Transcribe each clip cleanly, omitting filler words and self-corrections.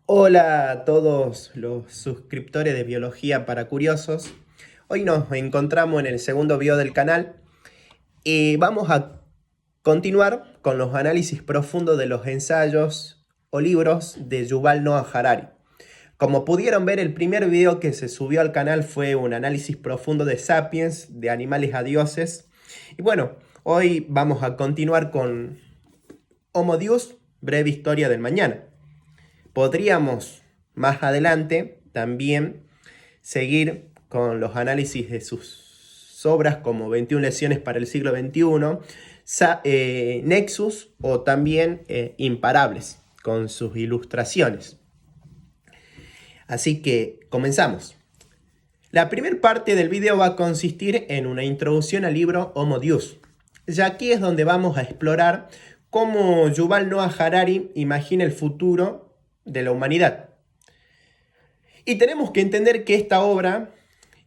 Hola a todos los suscriptores de Biología para Curiosos. Hoy nos encontramos en el segundo video del canal y vamos a continuar con los análisis profundos de los ensayos o libros de Yuval Noah Harari. Como pudieron ver, el primer video que se subió al canal fue un análisis profundo de Sapiens, de animales a dioses. Y bueno, hoy vamos a continuar con Homo Deus, breve historia del mañana. Podríamos más adelante también seguir con los análisis de sus obras como 21 lecciones para el siglo XXI, Nexus o también Imparables con sus ilustraciones. Así que comenzamos. La primera parte del video va a consistir en una introducción al libro Homo Deus. Ya aquí es donde vamos a explorar cómo Yuval Noah Harari imagina el futuro de la humanidad. Y tenemos que entender que esta obra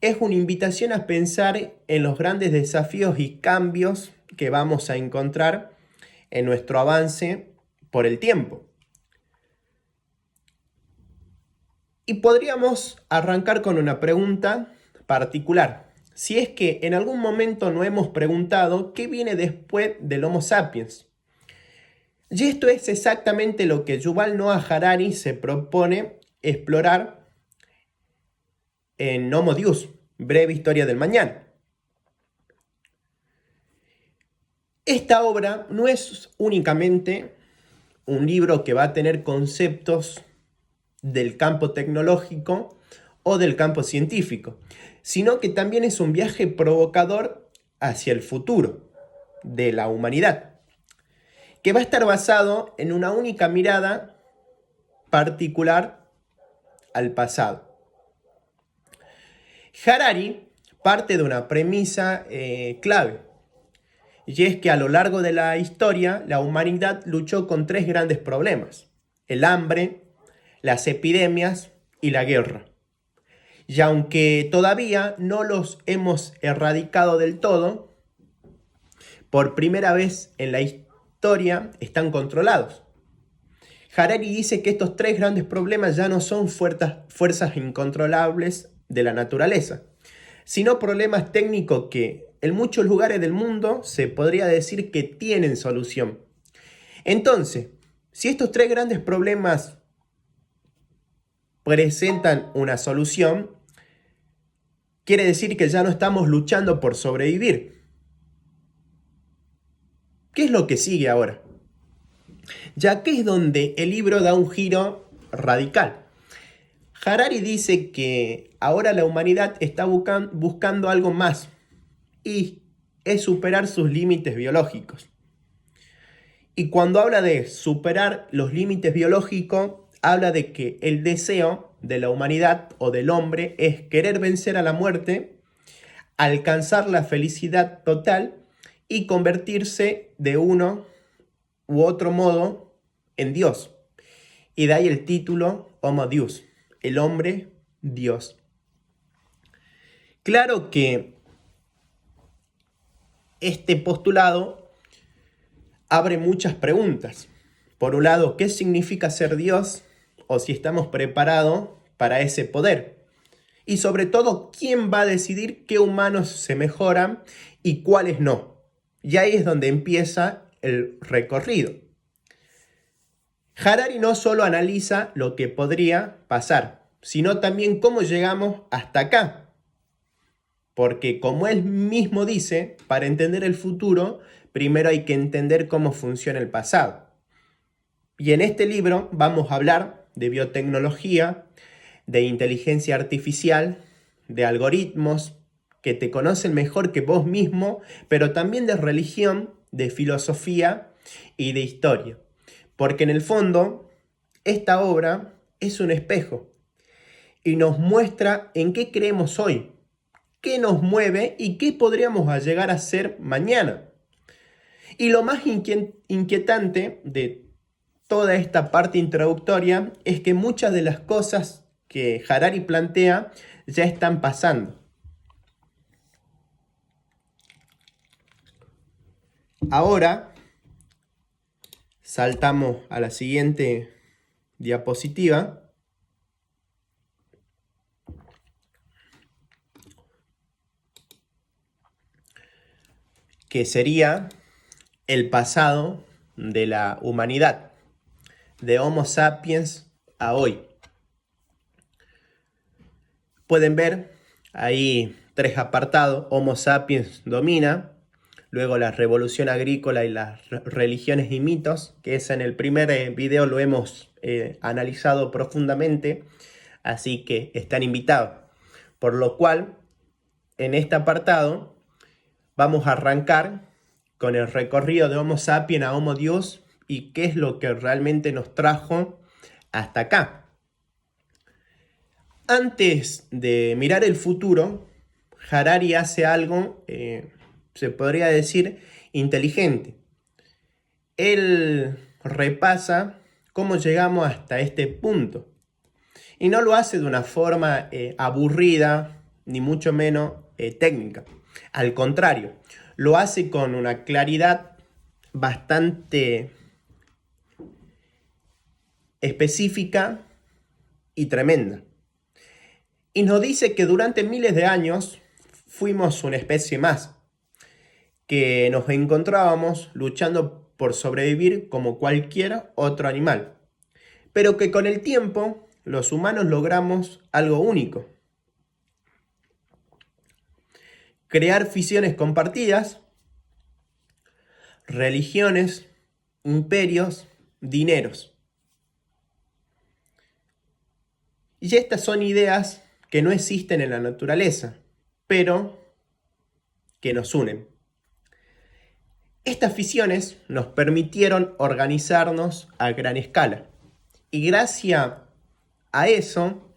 es una invitación a pensar en los grandes desafíos y cambios que vamos a encontrar en nuestro avance por el tiempo. Y podríamos arrancar con una pregunta particular. Si es que en algún momento nos hemos preguntado qué viene después del Homo sapiens. Y esto es exactamente lo que Yuval Noah Harari se propone explorar en Homo Deus, breve historia del mañana. Esta obra no es únicamente un libro que va a tener conceptos del campo tecnológico o del campo científico, sino que también es un viaje provocador hacia el futuro de la humanidad, que va a estar basado en una única mirada particular al pasado. Harari parte de una premisa clave, y es que a lo largo de la historia la humanidad luchó con tres grandes problemas: el hambre, las epidemias y la guerra. Y aunque todavía no los hemos erradicado del todo, por primera vez en la historia están controlados. Harari dice que estos tres grandes problemas ya no son fuerzas incontrolables de la naturaleza, sino problemas técnicos que en muchos lugares del mundo se podría decir que tienen solución. Entonces, si estos tres grandes problemas presentan una solución, quiere decir que ya no estamos luchando por sobrevivir. ¿Qué es lo que sigue ahora? Ya que es donde el libro da un giro radical. Harari dice que ahora la humanidad está buscando algo más, y es superar sus límites biológicos. Y cuando habla de superar los límites biológicos, habla de que el deseo de la humanidad o del hombre es querer vencer a la muerte, alcanzar la felicidad total y convertirse de uno u otro modo en Dios. Y de ahí el título Homo Deus, el hombre Dios. Claro que este postulado abre muchas preguntas. Por un lado, ¿qué significa ser Dios? O si estamos preparados para ese poder. Y sobre todo, ¿quién va a decidir qué humanos se mejoran y cuáles no? Y ahí es donde empieza el recorrido. Harari no solo analiza lo que podría pasar, sino también cómo llegamos hasta acá. Porque como él mismo dice, para entender el futuro, primero hay que entender cómo funciona el pasado. Y en este libro vamos a hablar de biotecnología, de inteligencia artificial, de algoritmos que te conocen mejor que vos mismo, pero también de religión, de filosofía y de historia. Porque en el fondo, esta obra es un espejo y nos muestra en qué creemos hoy, qué nos mueve y qué podríamos llegar a ser mañana. Y lo más inquietante de toda esta parte introductoria es que muchas de las cosas que Harari plantea ya están pasando. Ahora saltamos a la siguiente diapositiva. que sería el pasado de la humanidad, de Homo sapiens a hoy. Pueden ver ahí 3 apartados: Homo sapiens domina, luego la revolución agrícola y las religiones y mitos, que en el primer video lo hemos analizado profundamente, así que están invitados. Por lo cual, en este apartado vamos a arrancar con el recorrido de Homo sapiens a Homo Deus y qué es lo que realmente nos trajo hasta acá. Antes de mirar el futuro, Harari hace algo, se podría decir, inteligente. Él repasa cómo llegamos hasta este punto. Y no lo hace de una forma aburrida, ni mucho menos técnica. Al contrario, lo hace con una claridad bastante específica y tremenda. Y nos dice que durante miles de años fuimos una especie más, que nos encontrábamos luchando por sobrevivir como cualquier otro animal, pero que con el tiempo los humanos logramos algo único: crear visiones compartidas, religiones, imperios, dineros. Y estas son ideas que no existen en la naturaleza, pero que nos unen. Estas visiones nos permitieron organizarnos a gran escala. Y gracias a eso,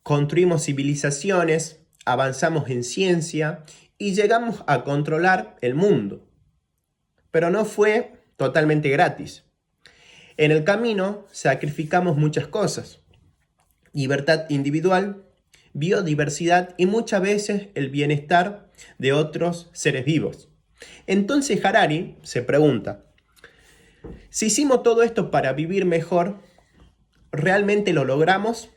construimos civilizaciones, avanzamos en ciencia y llegamos a controlar el mundo. Pero no fue totalmente gratis. En el camino sacrificamos muchas cosas: libertad individual, biodiversidad y muchas veces el bienestar de otros seres vivos. Entonces Harari se pregunta: si hicimos todo esto para vivir mejor, ¿realmente lo logramos?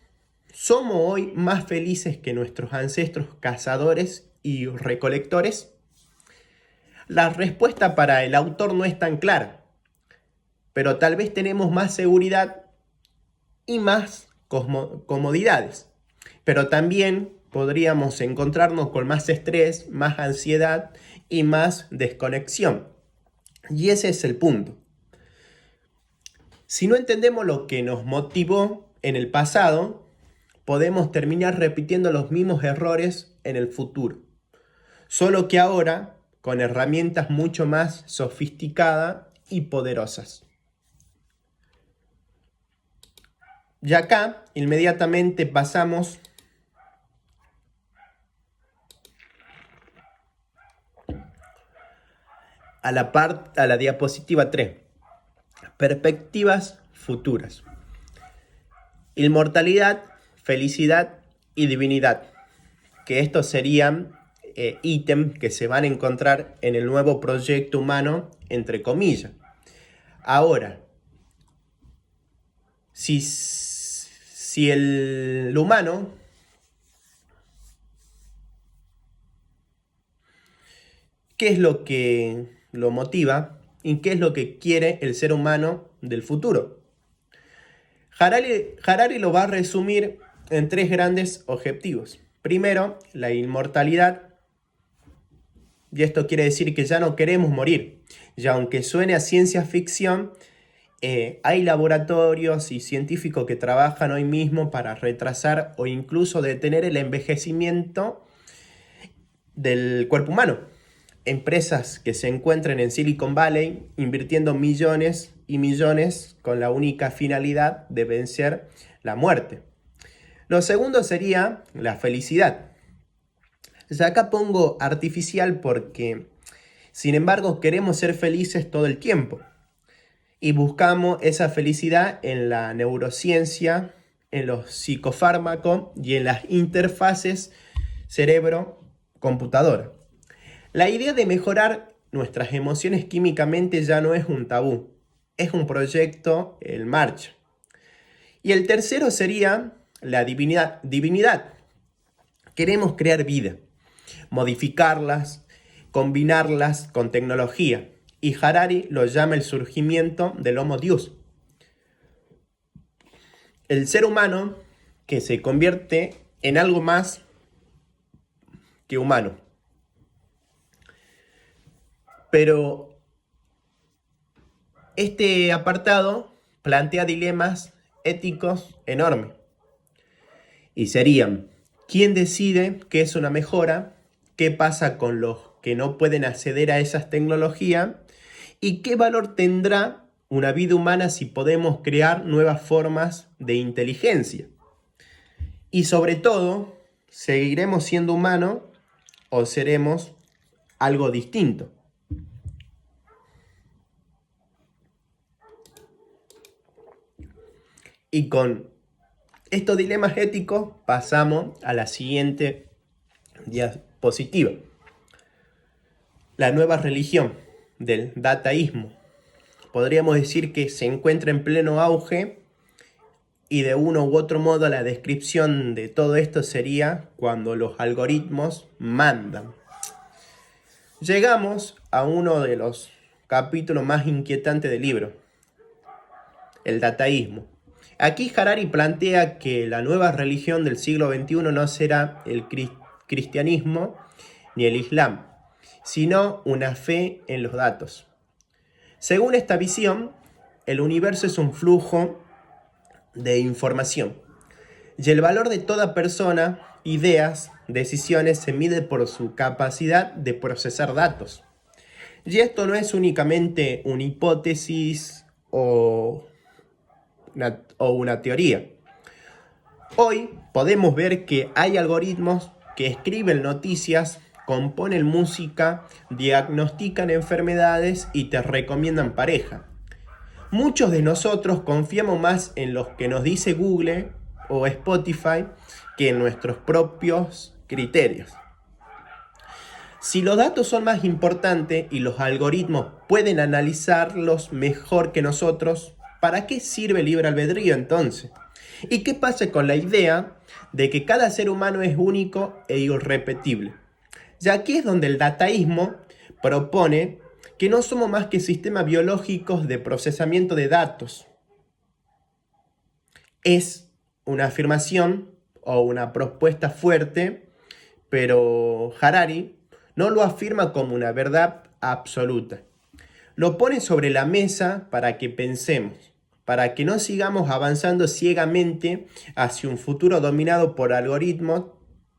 ¿Somos hoy más felices que nuestros ancestros cazadores y recolectores? La respuesta para el autor no es tan clara, pero tal vez tenemos más seguridad y más comodidades, pero también podríamos encontrarnos con más estrés, más ansiedad y más desconexión. Y ese es el punto. Si no entendemos lo que nos motivó en el pasado, podemos terminar repitiendo los mismos errores en el futuro. Solo que ahora con herramientas mucho más sofisticadas y poderosas. Y acá inmediatamente pasamos a la diapositiva 3. Perspectivas futuras. Inmortalidad, felicidad y divinidad. Que estos serían ítems que se van a encontrar en el nuevo proyecto humano, entre comillas. Ahora, si el humano ¿qué es lo que lo motiva y qué es lo que quiere el ser humano del futuro? Harari lo va a resumir en 3 grandes objetivos. Primero, la inmortalidad. Y esto quiere decir que ya no queremos morir. Y aunque suene a ciencia ficción, hay laboratorios y científicos que trabajan hoy mismo para retrasar o incluso detener el envejecimiento del cuerpo humano. Empresas que se encuentran en Silicon Valley invirtiendo millones y millones con la única finalidad de vencer la muerte. Lo segundo sería la felicidad. O sea, acá pongo artificial porque, sin embargo, queremos ser felices todo el tiempo. Y buscamos esa felicidad en la neurociencia, en los psicofármacos y en las interfaces cerebro-computadora. La idea de mejorar nuestras emociones químicamente ya no es un tabú, es un proyecto en marcha. Y el tercero sería la divinidad. Queremos crear vida, modificarlas, combinarlas con tecnología. Y Harari lo llama el surgimiento del Homo Deus. El ser humano que se convierte en algo más que humano. Pero este apartado plantea dilemas éticos enormes. Y serían, ¿quién decide qué es una mejora? ¿Qué pasa con los que no pueden acceder a esas tecnologías? ¿Y qué valor tendrá una vida humana si podemos crear nuevas formas de inteligencia? Y sobre todo, ¿seguiremos siendo humanos o seremos algo distinto? Y con estos dilemas éticos pasamos a la siguiente diapositiva. La nueva religión del dataísmo. Podríamos decir que se encuentra en pleno auge y de uno u otro modo la descripción de todo esto sería cuando los algoritmos mandan. Llegamos a uno de los capítulos más inquietantes del libro, el dataísmo. Aquí Harari plantea que la nueva religión del siglo XXI no será el cristianismo ni el islam, sino una fe en los datos. Según esta visión, el universo es un flujo de información y el valor de toda persona, ideas, decisiones se mide por su capacidad de procesar datos. Y esto no es únicamente una hipótesis o una teoría. Hoy podemos ver que hay algoritmos que escriben noticias, componen música, diagnostican enfermedades y te recomiendan pareja. Muchos de nosotros confiamos más en lo que nos dice Google o Spotify que en nuestros propios criterios. Si los datos son más importantes y los algoritmos pueden analizarlos mejor que nosotros, ¿para qué sirve el libre albedrío entonces? ¿Y qué pasa con la idea de que cada ser humano es único e irrepetible? Ya aquí es donde el dataísmo propone que no somos más que sistemas biológicos de procesamiento de datos. Es una afirmación o una propuesta fuerte, pero Harari no lo afirma como una verdad absoluta. Lo pone sobre la mesa para que pensemos, para que no sigamos avanzando ciegamente hacia un futuro dominado por algoritmos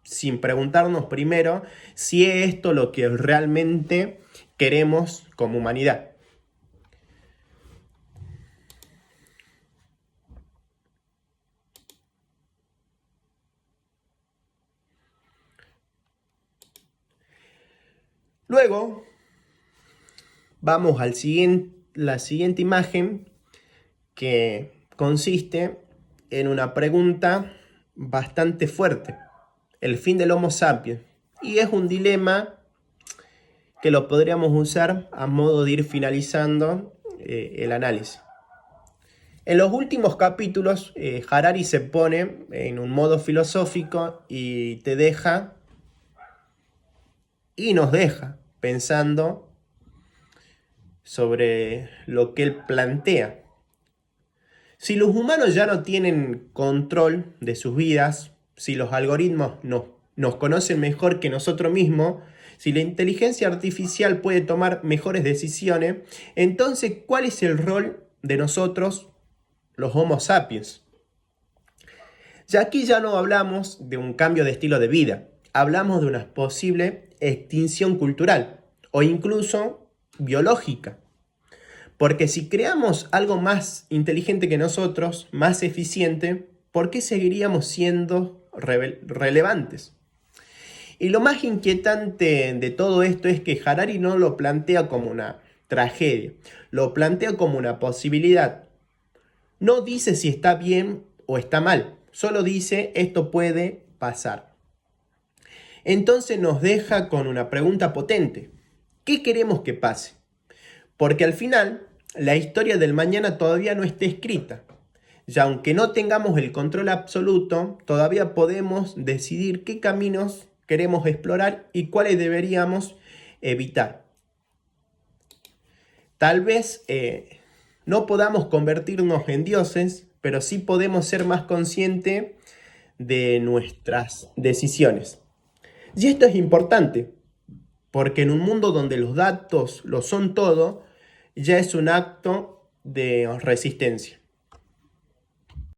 sin preguntarnos primero si es esto lo que realmente queremos como humanidad. Luego, vamos a la siguiente imagen que consiste en una pregunta bastante fuerte. El fin del Homo sapiens. Y es un dilema que lo podríamos usar a modo de ir finalizando el análisis. En los últimos capítulos, Harari se pone en un modo filosófico y te deja y nos deja pensando sobre lo que él plantea. Si los humanos ya no tienen control de sus vidas, si los algoritmos nos conocen mejor que nosotros mismos, si la inteligencia artificial puede tomar mejores decisiones, entonces, ¿cuál es el rol de nosotros, los Homo sapiens? Ya aquí ya no hablamos de un cambio de estilo de vida, hablamos de una posible extinción cultural o incluso biológica. Porque si creamos algo más inteligente que nosotros, más eficiente, ¿por qué seguiríamos siendo relevantes? Y lo más inquietante de todo esto es que Harari no lo plantea como una tragedia, lo plantea como una posibilidad. No dice si está bien o está mal, solo dice esto puede pasar. Entonces nos deja con una pregunta potente. ¿Qué queremos que pase? Porque al final, la historia del mañana todavía no está escrita. Y aunque no tengamos el control absoluto, todavía podemos decidir qué caminos queremos explorar y cuáles deberíamos evitar. Tal vez no podamos convertirnos en dioses, pero sí podemos ser más conscientes de nuestras decisiones. Y esto es importante, porque en un mundo donde los datos lo son todo, ya es un acto de resistencia.